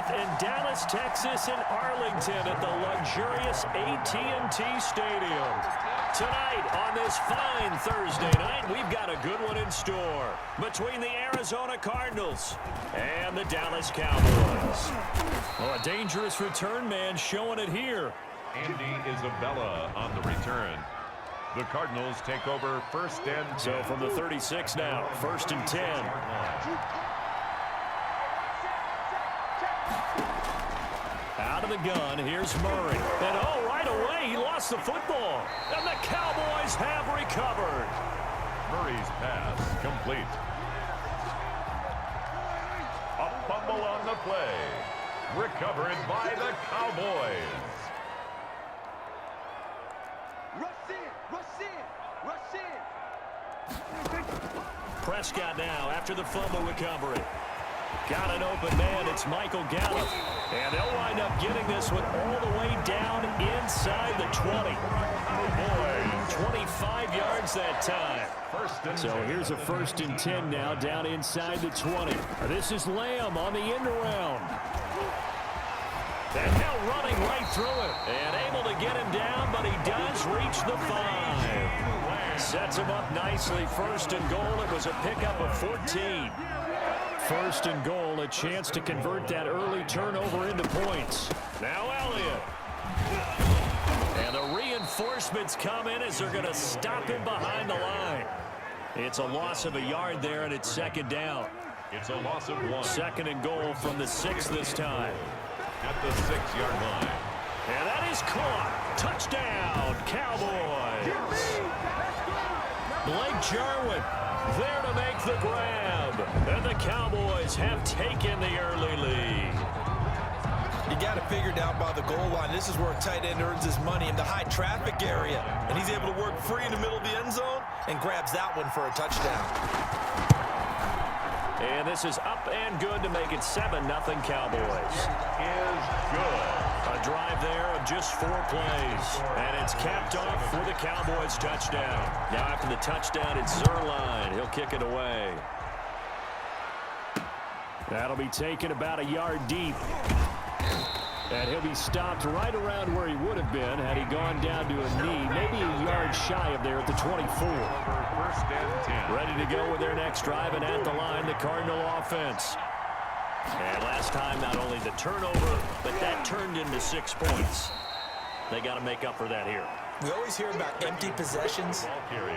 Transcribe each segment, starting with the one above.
North in Dallas, Texas, and Arlington at the luxurious AT&T Stadium. Tonight, on this fine Thursday night, we've got a good one in store between the Arizona Cardinals and the Dallas Cowboys. Oh, a dangerous return man showing it here. Andy Isabella on the return. The Cardinals take over first and 10. So from the 36 now, first and 10. Out of the gun, here's Murray. And oh, right away, he lost the football. And the Cowboys have recovered. Murray's pass complete. A fumble on the play. Recovered by the Cowboys. Prescott now after the fumble recovery. Got an open man. It's Michael Gallup. And they'll wind up getting this one all the way down inside the 20. Oh, boy. 25 yards that time. So here's a first and 10 now down inside the 20. This is Lamb on the end around. And now running right through it. And able to get him down, but he does reach the 5. Sets him up nicely. First and goal. It was a pickup of 14. First and goal, a chance to convert that early turnover into points. Now Elliott. And the reinforcements come in as they're going to stop him behind the line. It's a loss of a yard there, and it's second down. It's a loss of 1. Second and goal from the 6 this time. At the 6-yard line. And that is caught. Touchdown, Cowboys. Blake Jarwin there to make the grab. And the Cowboys have taken the early lead. You got it figured out by the goal line. This is where a tight end earns his money, in the high traffic area. And he's able to work free in the middle of the end zone and grabs that one for a touchdown. And this is up and good to make it 7-0 Cowboys. Is good. A drive there of just 4 plays. And it's capped off for the Cowboys touchdown. Now after the touchdown, it's Zerline. He'll kick it away. That'll be taken about a yard deep. And he'll be stopped right around where he would have been had he gone down to a knee, maybe a yard shy of there at the 24. First and 10. Ready to go with their next drive, and at the line, the Cardinal offense. And last time, not only the turnover, but that turned into 6 points. They got to make up for that here. We always hear about empty possessions,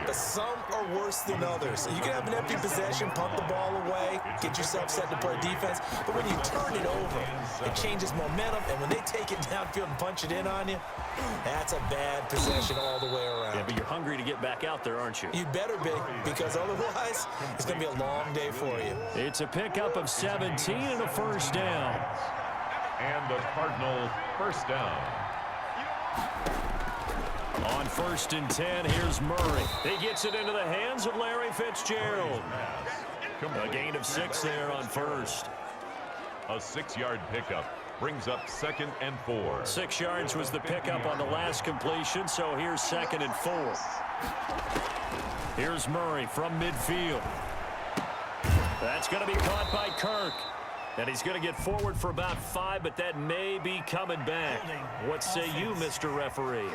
but some are worse than others. You can have an empty possession, punt the ball away, get yourself set to play defense, but when you turn it over, it changes momentum, and when they take it downfield and punch it in on you, that's a bad possession all the way around. Yeah, but you're hungry to get back out there, aren't you? You better be, because otherwise, it's going to be a long day for you. It's a pickup of 17 and a first down. And the Cardinals first down. On first and 10, here's Murray. He gets it into the hands of Larry Fitzgerald. A gain of 6 there on first. A 6-yard pickup brings up 2nd and 4. 6 yards was the pickup on the last completion, so here's 2nd and 4. Here's Murray from midfield. That's going to be caught by Kirk. And he's going to get forward for about 5, but that may be coming back. What say you, Mr. Referee?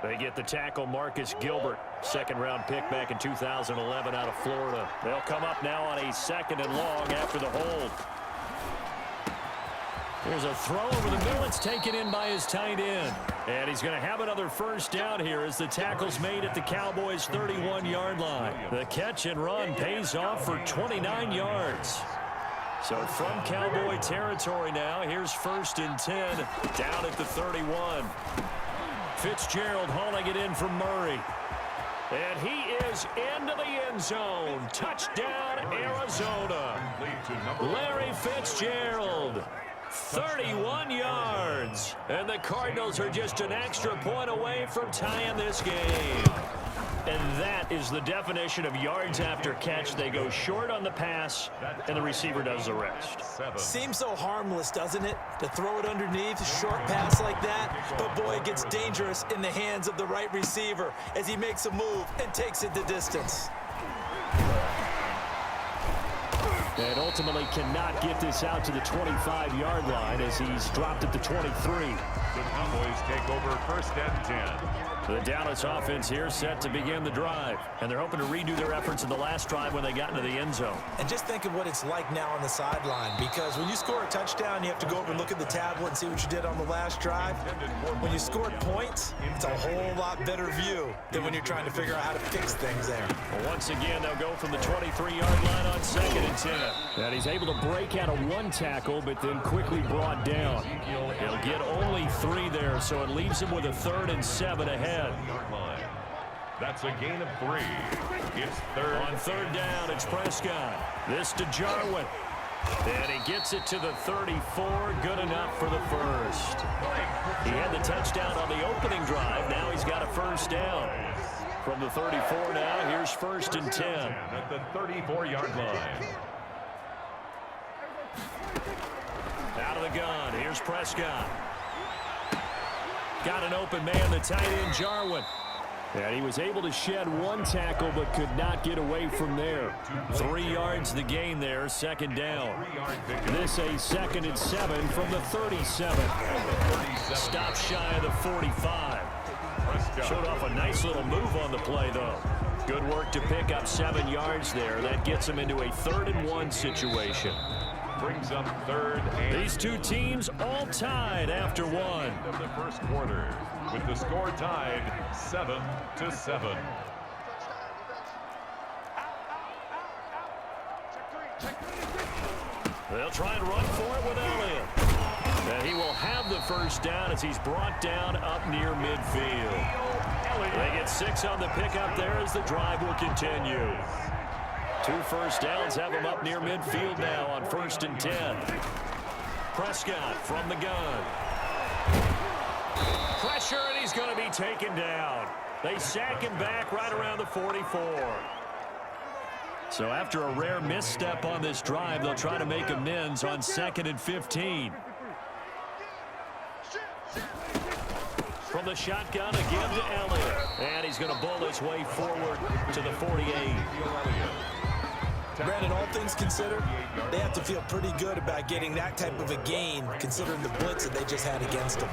They get the tackle, Marcus Gilbert, second-round pick back in 2011 out of Florida. They'll come up now on a 2nd and long after the hold. There's a throw over the middle. It's taken in by his tight end. And he's going to have another first down here as the tackle's made at the Cowboys' 31-yard line. The catch and run pays off for 29 yards. So from Cowboy territory now, here's first and 10 down at the 31. Fitzgerald hauling it in from Murray. And he is into the end zone. Touchdown, Arizona. Larry Fitzgerald. 31 yards. And the Cardinals are just an extra point away from tying this game. And that is the definition of yards after catch. They go short on the pass, and the receiver does the rest. Seems so harmless, doesn't it? To throw it underneath, short pass like that. But, boy, it gets dangerous in the hands of the right receiver as he makes a move and takes it the distance. And ultimately cannot get this out to the 25-yard line as he's dropped at the 23. The Cowboys take over 1st and 10. The Dallas offense here set to begin the drive. And they're hoping to redo their efforts in the last drive when they got into the end zone. And just think of what it's like now on the sideline, because when you score a touchdown, you have to go over and look at the tablet and see what you did on the last drive. When you scored points, it's a whole lot better view than when you're trying to figure out how to fix things there. Well, once again, they'll go from the 23-yard line on 2nd and 10. And he's able to break out of one tackle, but then quickly brought down. He'll get only 3 there, so it leaves him with a 3rd and 7 ahead. That's a gain of 3. It's 3rd. On 3rd down, it's Prescott. This to Jarwin. And he gets it to the 34. Good enough for the first. He had the touchdown on the opening drive. Now he's got a 1st down. From the 34 now, here's 1st and 10. At the 34-yard line. Out of the gun, here's Prescott. Got an open man, the tight end, Jarwin. And he was able to shed one tackle, but could not get away from there. 3 yards the gain there, 2nd down. This a 2nd and 7 from the 37. Stop shy of the 45. Showed off a nice little move on the play, though. Good work to pick up 7 yards there. That gets him into a 3rd and 1 situation. Brings up 3rd and... These two teams all tied after 1. Of the first quarter, with the score tied 7-7. They'll try and run for it with Elliott. And he will have the 1st down as he's brought down up near midfield. They get 6 on the pickup there as the drive will continue. 2 1st downs have him up near midfield now on 1st and 10. Prescott from the gun. Pressure, and he's going to be taken down. They sack him back right around the 44. So after a rare misstep on this drive, they'll try to make amends on 2nd and 15. From the shotgun again to Elliott. And he's going to bull his way forward to the 48. Brandon, all things considered, they have to feel pretty good about getting that type of a gain, considering the blitz that they just had against them.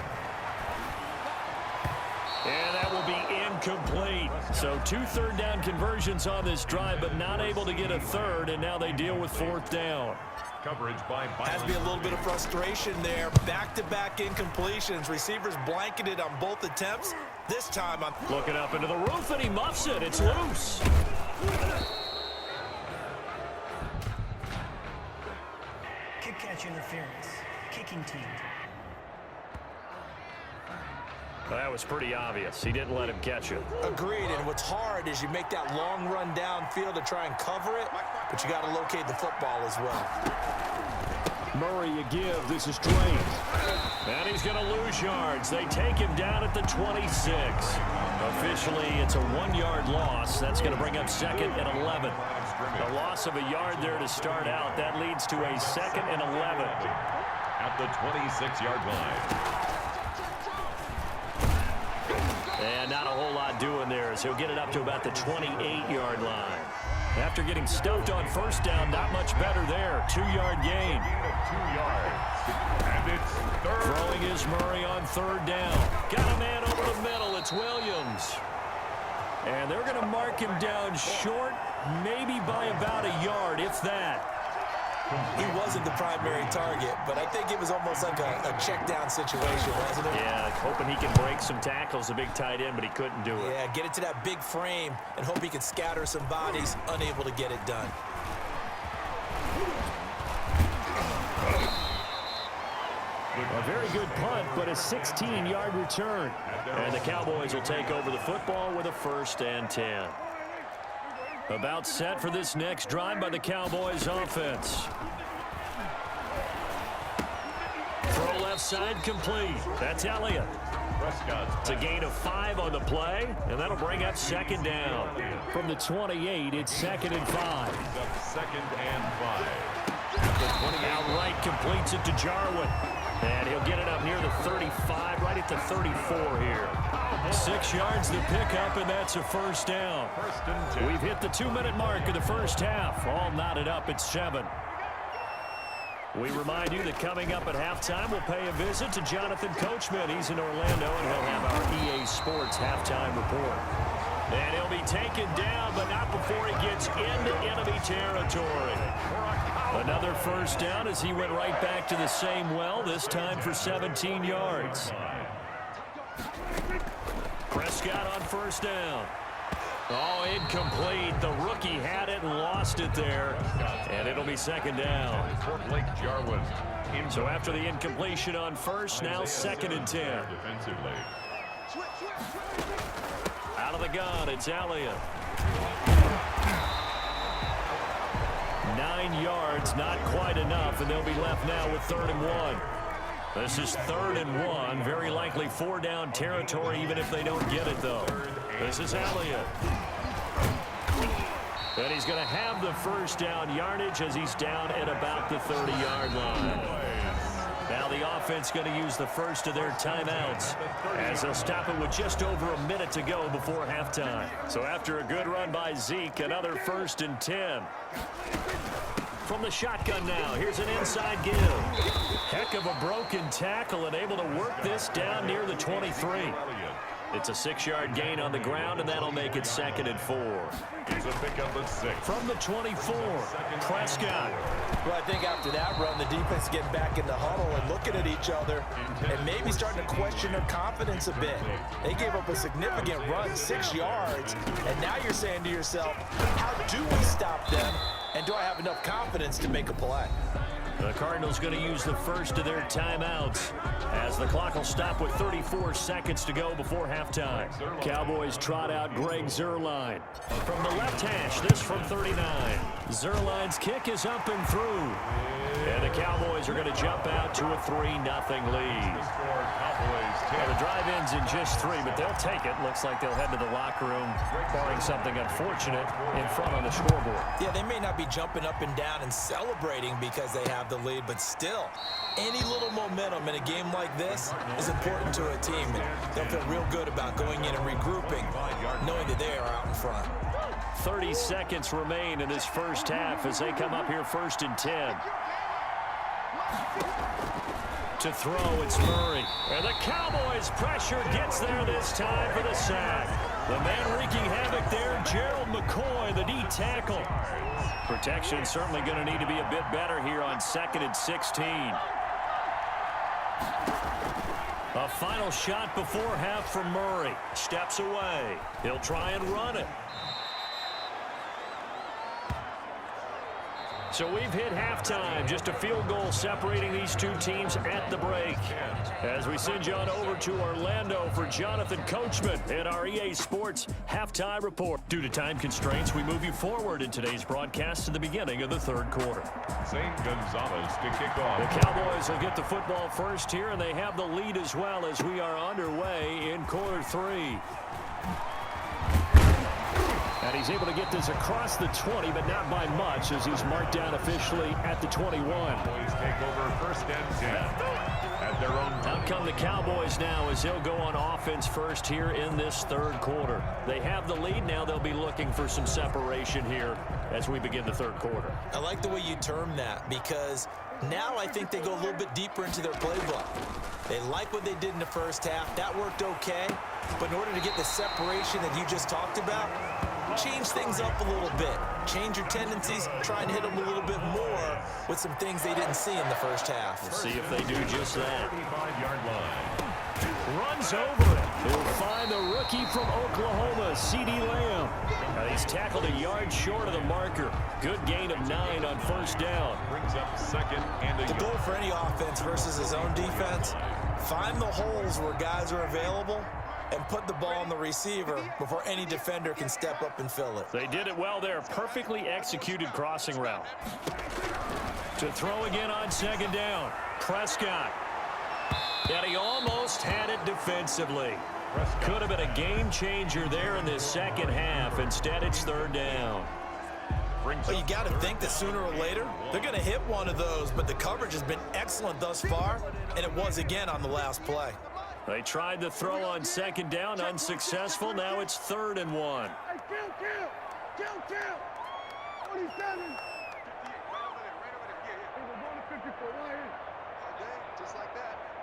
And that will be incomplete. So 2 3rd down conversions on this drive, but not able to get a 3rd, and now they deal with 4th down. Coverage by Has to be a little bit of frustration there. Back-to-back incompletions. Receivers blanketed on both attempts. This time I'm looking up into the roof, and he muffs it. It's loose. Kick catch interference. Kicking team. Well, that was pretty obvious. He didn't let him catch it. agreed, and what's hard is you make that long run downfield to try and cover it, but you got to locate the football as well. Murray a give. This is Drake. And he's going to lose yards. They take him down at the 26. Officially, it's a 1-yard loss. That's going to bring up 2nd and 11. A loss of a yard there to start out. That leads to a 2nd and 11. At the 26-yard line. And not a whole lot doing there as he'll get it up to about the 28-yard line. After getting stuffed on 1st down, not much better there. 2-yard gain. 2 yards. And it's 3rd. Throwing is Murray on 3rd down. Got a man over the middle. It's Williams. And they're going to mark him down short, maybe by about a yard, if that. He wasn't the primary target, but I think it was almost like a check-down situation, wasn't it? Yeah, hoping he can break some tackles, a big tight end, but he couldn't do it. Yeah, get it to that big frame and hope he can scatter some bodies, unable to get it done. A very good punt, but a 16-yard return. And the Cowboys will take over the football with a 1st and 10. About set for this next drive by the Cowboys offense. Throw left side complete. That's Elliott. It's a gain of 5 on the play, and that'll bring up second down. From the 28, it's 2nd and 5. Second and 5. Outright completes it to Jarwin. And he'll get it up near the 35, right at the 34 here. 6 yards to pick up, and that's a first down. We've hit the 2-minute mark of the first half. All knotted up at 7. We remind you that coming up at halftime, we'll pay a visit to Jonathan Coachman. He's in Orlando, and he'll have our EA Sports halftime report. And he'll be taken down, but not before he gets into enemy territory. Another first down as he went right back to the same well, this time for 17 yards. Prescott on first down. Oh, incomplete. The rookie had it and lost it there. And it'll be second down. Blake Jarwin. So after the incompletion on first, now 2nd and 10. Defensively. Out of the gun, it's Elliott. 9 yards, not quite enough, and they'll be left now with 3rd and 1. This is 3rd and 1, very likely 4-down territory, even if they don't get it, though. This is Elliott. And he's going to have the first down yardage as he's down at about the 30-yard line. Now the offense going to use the first of their timeouts as they'll stop it with just over a minute to go before halftime. So after a good run by Zeke, another 1st and 10. From the shotgun now, here's an inside give. Heck of a broken tackle and able to work this down near the 23. It's a 6-yard gain on the ground, and that'll make it 2nd and 4. He's a pickup of 6. From the 24, Prescott. Well, I think after that run, the defense getting back in the huddle and looking at each other and maybe starting to question their confidence a bit. They gave up a significant run, 6 yards, and now you're saying to yourself, how do we stop them, and do I have enough confidence to make a play? The Cardinals going to use the first of their timeouts as the clock will stop with 34 seconds to go before halftime. Cowboys trot out Greg Zuerlein. From the left hash, this from 39. Zuerlein's kick is up and through. And the Cowboys are going to jump out to a 3-0 lead. Well, the drive ends in just 3, but they'll take it. Looks like they'll head to the locker room, barring something unfortunate, in front on the scoreboard. Yeah, they may not be jumping up and down and celebrating because they have the lead, but still, any little momentum in a game like this is important to a team. And they'll feel real good about going in and regrouping, knowing that they are out in front. 30 seconds remain in this first half as they come up here 1st and 10. To throw, it's Murray. And the Cowboys' pressure gets there this time for the sack. The man wreaking havoc there, Gerald McCoy, the D tackle. Protection certainly going to need to be a bit better here on 2nd and 16. A final shot before half from Murray. Steps away. He'll try and run it. So we've hit halftime, just a field goal separating these two teams at the break. As we send you on over to Orlando for Jonathan Coachman and our EA Sports halftime report. Due to time constraints, we move you forward in today's broadcast to the beginning of the 3rd quarter. St. Gonzalez to kick off. The Cowboys will get the football first here, and they have the lead as well as we are underway in quarter 3. And he's able to get this across the 20, but not by much, as he's marked down officially at the 21. Cowboys take over 1st and 10 at their own. Out come the Cowboys now as they'll go on offense first here in this 3rd quarter. They have the lead now. They'll be looking for some separation here as we begin the 3rd quarter. I like the way you term that, because now I think they go a little bit deeper into their playbook. They like what they did in the first half. That worked okay. But in order to get the separation that you just talked about, change things up a little bit. Change your tendencies, try and hit them a little bit more with some things they didn't see in the first half. We'll see if they do just that. 35-yard line. Runs over it. He'll find the rookie from Oklahoma, C.D. Lamb. Now he's tackled a yard short of the marker. Good gain of 9 on 1st down. Brings up 2nd and a The goal for any offense versus his own defense, find the holes where guys are available and put the ball on the receiver before any defender can step up and fill it. They did it well there. Perfectly executed crossing route. To throw again on 2nd down. Prescott. And he almost had it defensively. Could have been a game changer there in this second half. Instead, it's third down. Well, you got to think that sooner or later they're going to hit one of those, but the coverage has been excellent thus far, and it was again on the last play. They tried the throw on second down, unsuccessful. Now it's 3rd and 1. Kill. 47.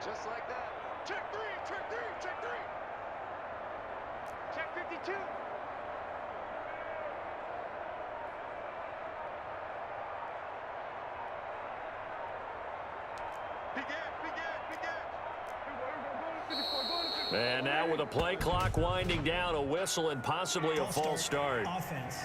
Just like that. Check 3. Check 52. And now with the play clock winding down, a whistle and possibly a false start. Offense.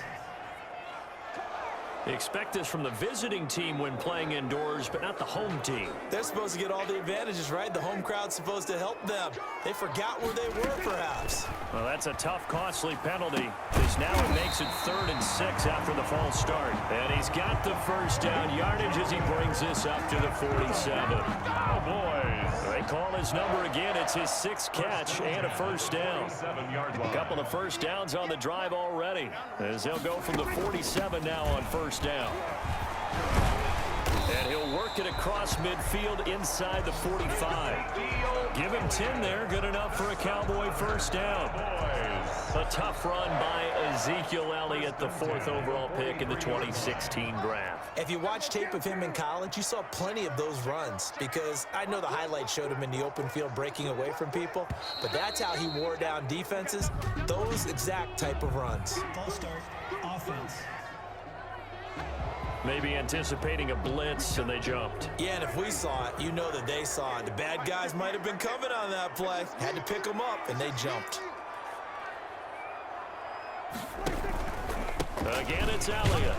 Expect this from the visiting team when playing indoors, but not the home team. They're supposed to get all the advantages, right? The home crowd's supposed to help them. They forgot where they were, perhaps. Well, that's a tough, costly penalty, because now it makes it 3rd and 6 after the false start. And he's got the first down yardage as he brings this up to the 47. Cowboys. They call his number again. It's his 6th catch and a first down. A couple of first downs on the drive already, as he'll go from the 47 now on first down. And he'll work it across midfield inside the 45. Give him 10 there. Good enough for a Cowboy first down. A tough run by Ezekiel Elliott, the 4th overall pick in the 2016 draft. If you watch tape of him in college, you saw plenty of those runs, because I know the highlights showed him in the open field breaking away from people, but that's how he wore down defenses, those exact type of runs. False start. Offense. Maybe anticipating a blitz, and they jumped. Yeah, and if we saw it, you know that they saw it. The bad guys might have been coming on that play. Had to pick them up, and they jumped. Again, it's Elliott.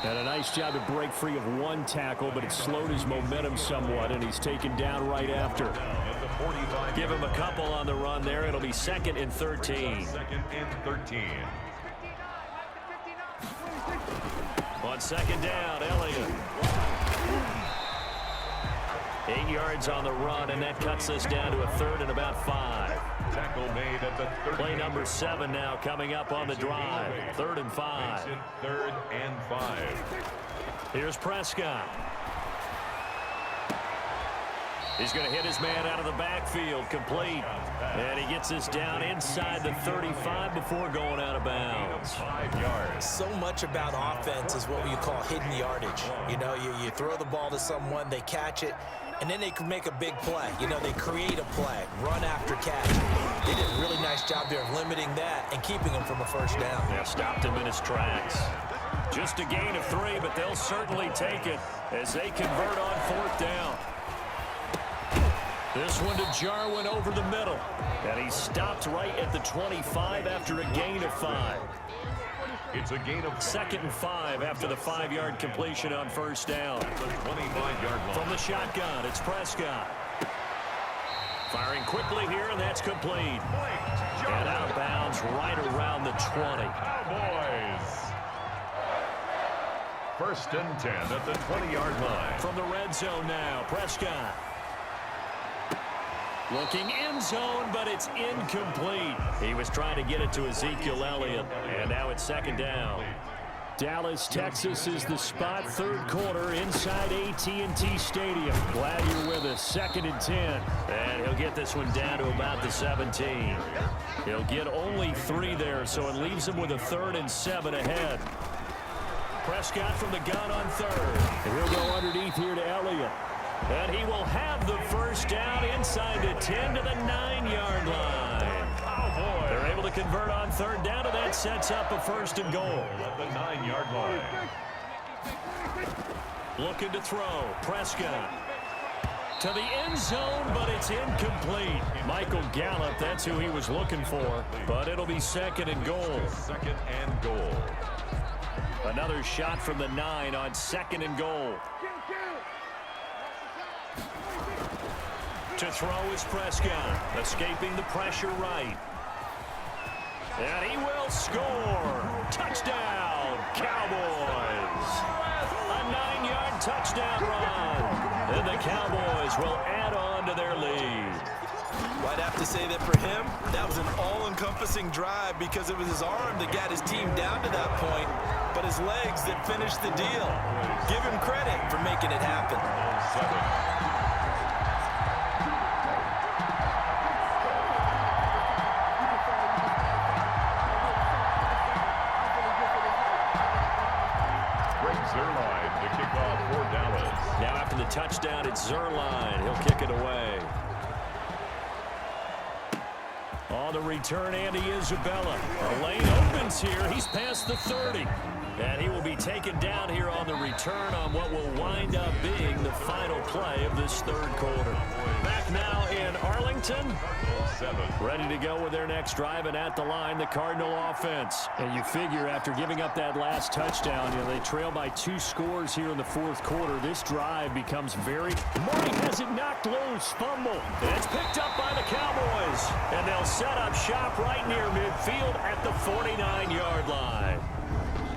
And a nice job to break free of one tackle, but it slowed his momentum somewhat, and he's taken down right after. Give him a couple on the run there. It'll be 2nd and 13. 2nd and 13. On second down, Elliott. 8 yards on the run, and that cuts us down to a 3rd and about 5. Tackle made at the 30. Play number 7 now coming up on the drive. 3rd and 5. 3rd and 5. Here's Prescott. He's going to hit his man out of the backfield, complete. And he gets this down inside the 35 before going out of bounds. 5 yards. So much about offense is what you call hidden yardage. You know, you throw the ball to someone, they catch it, and then they can make a big play. You know, they create a play, run after catch. They did a really nice job there of limiting that and keeping him from a first down. Yeah, stopped him in his tracks. Just a gain of 3, but they'll certainly take it as they convert on 4th down. This one to Jarwin over the middle. And he stopped right at the 25 after a gain of 5. It's a gain of 2nd and 5 after the 5-yard completion on first down. the 25-yard line. From the shotgun, it's Prescott. Firing quickly here, and that's complete. And out of bounds right around the 20. Cowboys. 1st and 10 at the 20-yard line. From the red zone now, Prescott. Looking end zone, but it's incomplete. He was trying to get it to Ezekiel Elliott, and now it's 2nd down. Dallas, Texas is the spot, 3rd quarter inside AT&T Stadium. Glad you're with us. 2nd and 10. And he'll get this one down to about the 17. He'll get only 3 there, so it leaves him with a 3rd and 7 ahead. Prescott from the gun on 3rd. And he'll go underneath here to Elliott. And he will have the first down inside the 10 to the 9-yard line. Cowboys. They're able to convert on 3rd down, and that sets up a 1st and goal. At the 9-yard line. Looking to throw. Prescott to the end zone, but it's incomplete. Michael Gallup, that's who he was looking for, but it'll be 2nd and goal. 2nd and goal. Another shot from the 9 on 2nd and goal. To throw is Prescott, escaping the pressure right. And he will score. Touchdown, Cowboys. A 9-yard touchdown run. And the Cowboys will add on to their lead. Well, I'd have to say that for him, that was an all-encompassing drive because it was his arm that got his team down to that point, but his legs that finished the deal. Give him credit for making it happen. Zerline to kick off for Dallas. Now after the touchdown, it's Zerline. He'll kick it away. On the return, Andy Isabella. A lane opens here. He's past the 30. And he will be taken down here on the return on what will wind up being the final play of this third quarter. Back now in Arlington. Ready to go with their next drive, and at the line, the Cardinal offense. And you figure after giving up that last touchdown, they trail by 2 scores here in the fourth quarter. This drive becomes very... Murray has it knocked loose, fumble. And it's picked up by the Cowboys. And they'll set up shop right near midfield at the 49-yard line.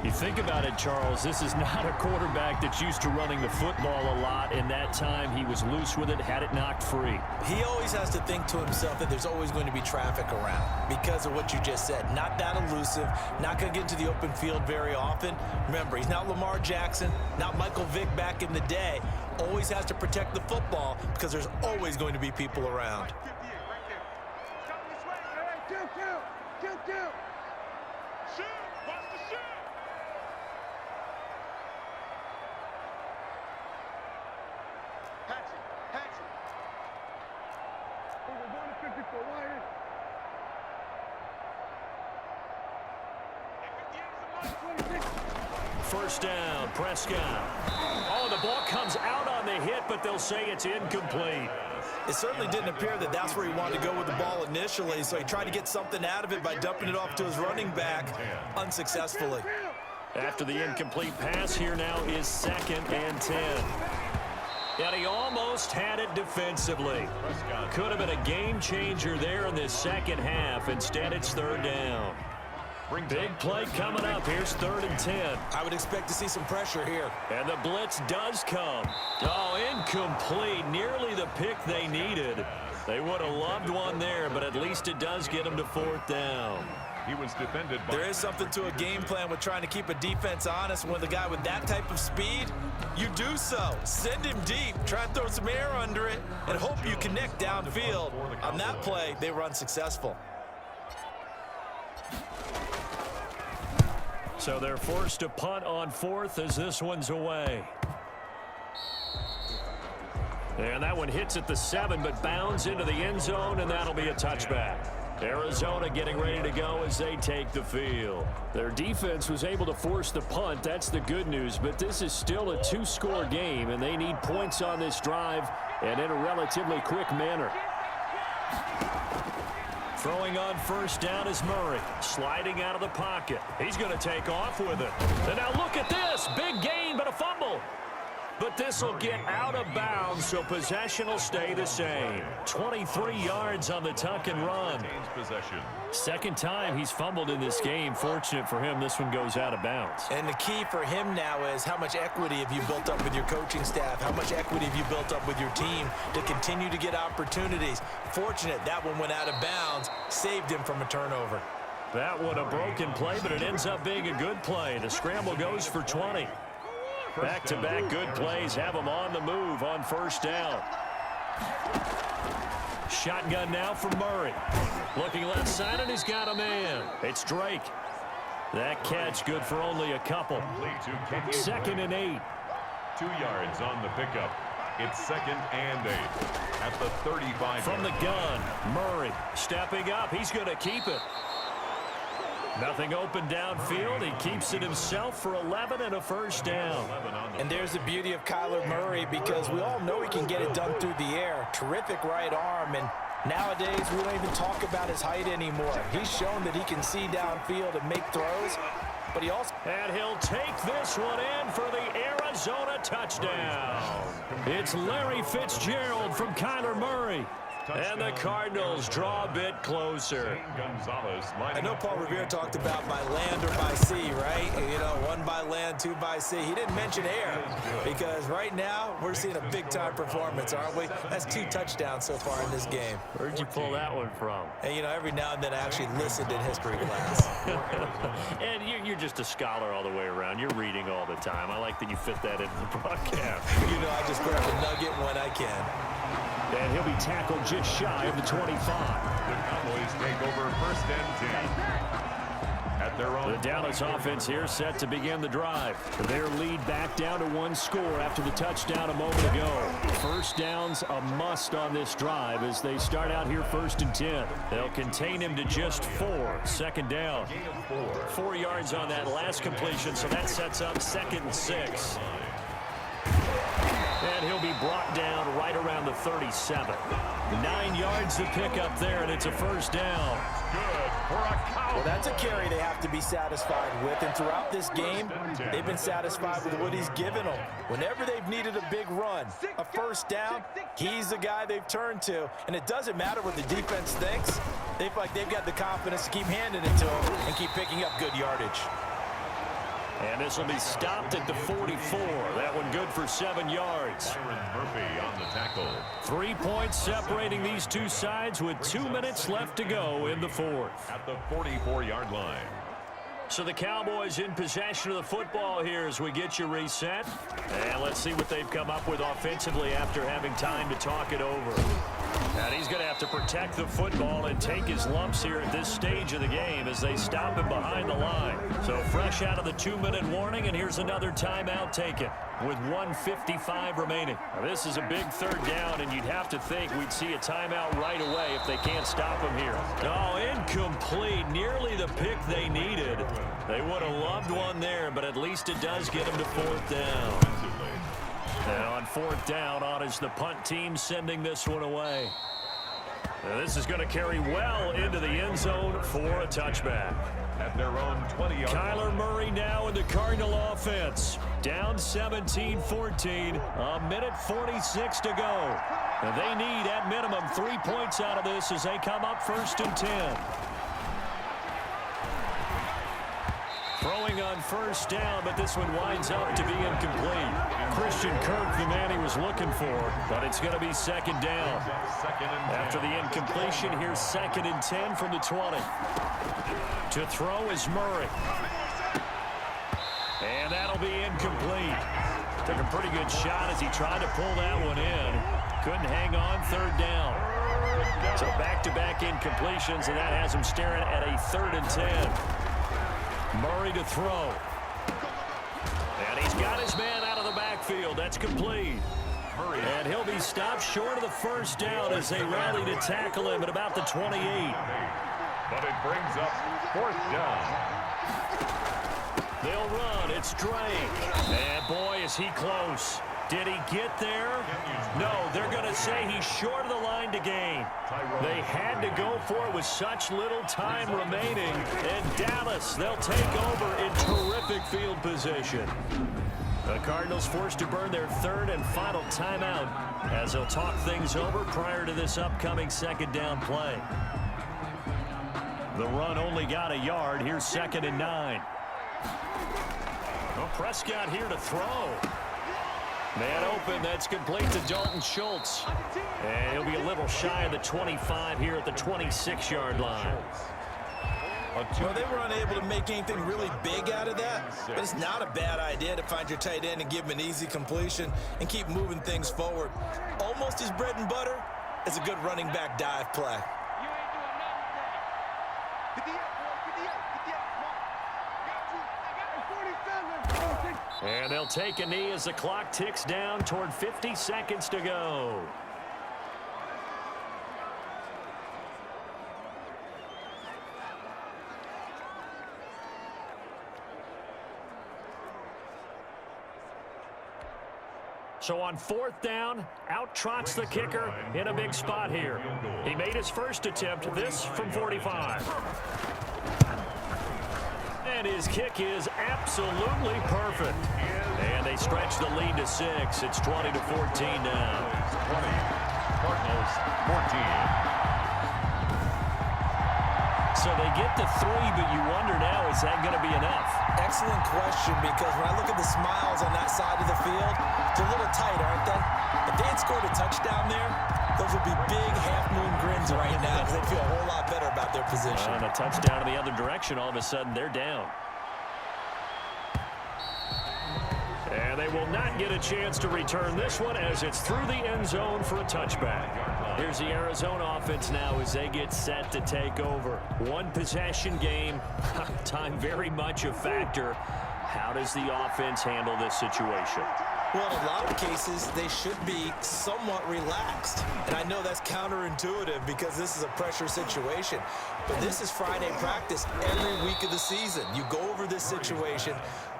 You think about it, Charles, this is not a quarterback that's used to running the football a lot, and that time he was loose with it, had it knocked free. He always has to think to himself that there's always going to be traffic around because of what you just said. Not that elusive, not going to get into the open field very often. Remember, he's not Lamar Jackson, not Michael Vick back in the day. Always has to protect the football because there's always going to be people around. First down, Prescott. Oh, the ball comes out on the hit, but they'll say it's incomplete. It certainly didn't appear that that's where he wanted to go with the ball initially, so he tried to get something out of it by dumping it off to his running back unsuccessfully. After the incomplete pass, here now is 2nd and 10. And he almost had it defensively. Could have been a game changer there in this second half. Instead, it's 3rd down. Big play coming up. Here's 3rd and 10. I would expect to see some pressure here. And the blitz does come. Oh, incomplete. Nearly the pick they needed. They would have loved one there, but at least it does get them to 4th down. He was defended by... There is something to a game plan with trying to keep a defense honest. With a guy with that type of speed, you do so. Send him deep. Try and throw some air under it and hope you connect downfield. On that play, they were unsuccessful. So they're forced to punt on 4th as this one's away. And that one hits at the 7, but bounds into the end zone, and that'll be a touchback. Arizona getting ready to go as they take the field. Their defense was able to force the punt. That's the good news, but this is still a 2-score game, and they need points on this drive and in a relatively quick manner. Throwing on first down is Murray. Sliding out of the pocket. He's going to take off with it. And now look at this. Big gain, but a fumble. But this will get out of bounds, so possession will stay the same. 23 yards on the tuck and run. Possession. Second time he's fumbled in this game. Fortunate for him, this one goes out of bounds. And the key for him now is how much equity have you built up with your coaching staff? How much equity have you built up with your team to continue to get opportunities? Fortunate that one went out of bounds, saved him from a turnover. That one a broken play, but it ends up being a good play. The scramble goes for 20. Back-to-back good plays have them on the move on first down. Shotgun now for Murray. Looking left side, and he's got a man. It's Drake. That catch good for only a couple. 2nd and 8. 2 yards on the pickup. It's 2nd and 8 at the 35. From the gun, Murray stepping up. He's going to keep it. Nothing open downfield. He keeps it himself for 11 and a first down. And there's the beauty of Kyler Murray, because we all know he can get it done through the air. Terrific right arm, and nowadays we don't even talk about his height anymore. He's shown that he can see downfield and make throws, but he also... And he'll take this one in for the Arizona touchdown. It's Larry Fitzgerald from Kyler Murray. And the Cardinals draw a bit closer. I know Paul Revere talked about by land or by sea, right? You know, one by land, two by sea. He didn't mention air because right now we're seeing a big-time performance, aren't we? That's 2 touchdowns so far in this game. Where'd you pull that one from? And, you know, every now and then I actually listened in history class. And you're just a scholar all the way around. You're reading all the time. I like that you fit that into the broadcast. You know, I just grab a nugget when I can. And he'll be tackled just shy of the 25. The Cowboys take over 1st and 10. At their own. The Dallas offense here set to begin the drive. Their lead back down to 1 score after the touchdown a moment ago. First downs a must on this drive as they start out here 1st and 10. They'll contain him to just 4. 2nd down. 4 yards on that last completion, so that sets up 2nd and 6. And he'll be brought down right around the 37. 9 yards to pick up there, and it's a 1st down. Good for a count. Well, that's a carry they have to be satisfied with, and throughout this game, they've been satisfied with what he's given them. Whenever they've needed a big run, a 1st down, he's the guy they've turned to. And it doesn't matter what the defense thinks. They feel like they've got the confidence to keep handing it to him and keep picking up good yardage. And this will be stopped at the 44. That one good for 7 yards. Murphy on the tackle. 3 points separating these two sides with 2 minutes left to go in the 4th. At the 44-yard line. So the Cowboys in possession of the football here as we get you reset. And let's see what they've come up with offensively after having time to talk it over. And he's going to have to protect the football and take his lumps here at this stage of the game as they stop him behind the line. So fresh out of the 2-minute warning, and here's another timeout taken with 1:55 remaining. Now, this is a big 3rd down, and you'd have to think we'd see a timeout right away if they can't stop him here. Oh, incomplete. Nearly the pick they needed. They would have loved one there, but at least it does get them to 4th down. And on 4th down, on is the punt team sending this one away. Now, this is going to carry well into the end zone for a touchback. At their own 20-yard line. Kyler Murray now in the Cardinal offense. Down 17-14, a minute 46 to go. And they need, at minimum, 3 points out of this as they come up 1st and 10. Throwing on 1st down, but this one winds up to be incomplete. Christian Kirk, the man he was looking for, but it's going to be 2nd down. After the incompletion, here's 2nd and 10 from the 20. To throw is Murray. And that'll be incomplete. Took a pretty good shot as he tried to pull that one in. Couldn't hang on, 3rd down. So back-to-back incompletions, and that has him staring at a 3rd and 10. Murray to throw. And he's got his man out of the backfield. That's complete. And he'll be stopped short of the 1st down as they rally to tackle him at about the 28. But it brings up 4th down. They'll run. It's Drake. And boy, is he close. Did he get there? No, they're going to say he's short of the line to gain. They had to go for it with such little time remaining. And Dallas, they'll take over in terrific field position. The Cardinals forced to burn their 3rd and final timeout as they'll talk things over prior to this upcoming 2nd down play. The run only got a yard. Here's 2nd and 9. Well, Prescott here to throw. Man open, that's complete to Dalton Schultz. And he'll be a little shy of the 25 here at the 26-yard line. Well, they were unable to make anything really big out of that, but it's not a bad idea to find your tight end and give him an easy completion and keep moving things forward. Almost his bread and butter is a good running back dive play. And they'll take a knee as the clock ticks down toward 50 seconds to go. So on 4th down, out trots the kicker in a big spot here. He made his first attempt, this from 45. And his kick is absolutely perfect. And they stretch the lead to 6. It's 20-14 now. Cardinals 14. So they get the 3, but you wonder now, is that going to be enough? Excellent question, because when I look at the smiles on that side of the field, they're a little tight, aren't they? If they had scored a touchdown there, those would be big half-moon grins right now because they feel a whole lot better about their position. And a touchdown in the other direction, all of a sudden they're down. And they will not get a chance to return this one as it's through the end zone for a touchback. Here's the Arizona offense now as they get set to take over. One possession game, time very much a factor. How does the offense handle this situation? Well, in a lot of cases, they should be somewhat relaxed. And I know that's counterintuitive because this is a pressure situation. But this is Friday practice every week of the season. You go over this situation,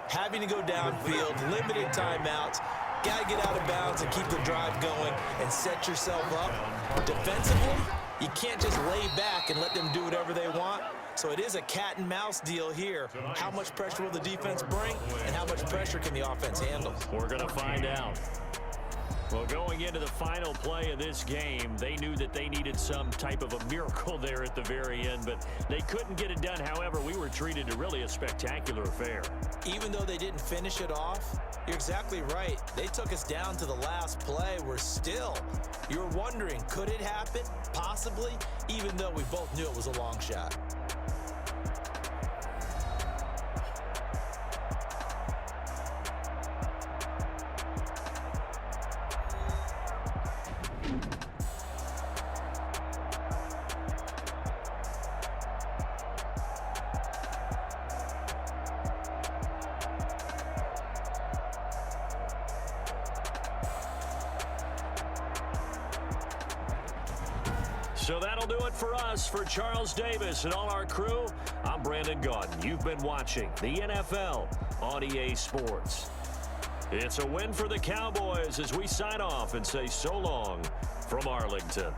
having to go downfield, limited timeouts, got to get out of bounds and keep the drive going and set yourself up. Defensively, you can't just lay back and let them do whatever they want. So it is a cat and mouse deal here. How much pressure will the defense bring, and how much pressure can the offense handle? We're going to find out. Well, going into the final play of this game, they knew that they needed some type of a miracle there at the very end, but they couldn't get it done. However, we were treated to really a spectacular affair. Even though they didn't finish it off, you're exactly right. They took us down to the last play. You're wondering, could it happen? Possibly, even though we both knew it was a long shot. So that'll do it for us. For Charles Davis and all our crew, I'm Brandon Gaudin. You've been watching the NFL on EA Sports. It's a win for the Cowboys as we sign off and say so long from Arlington.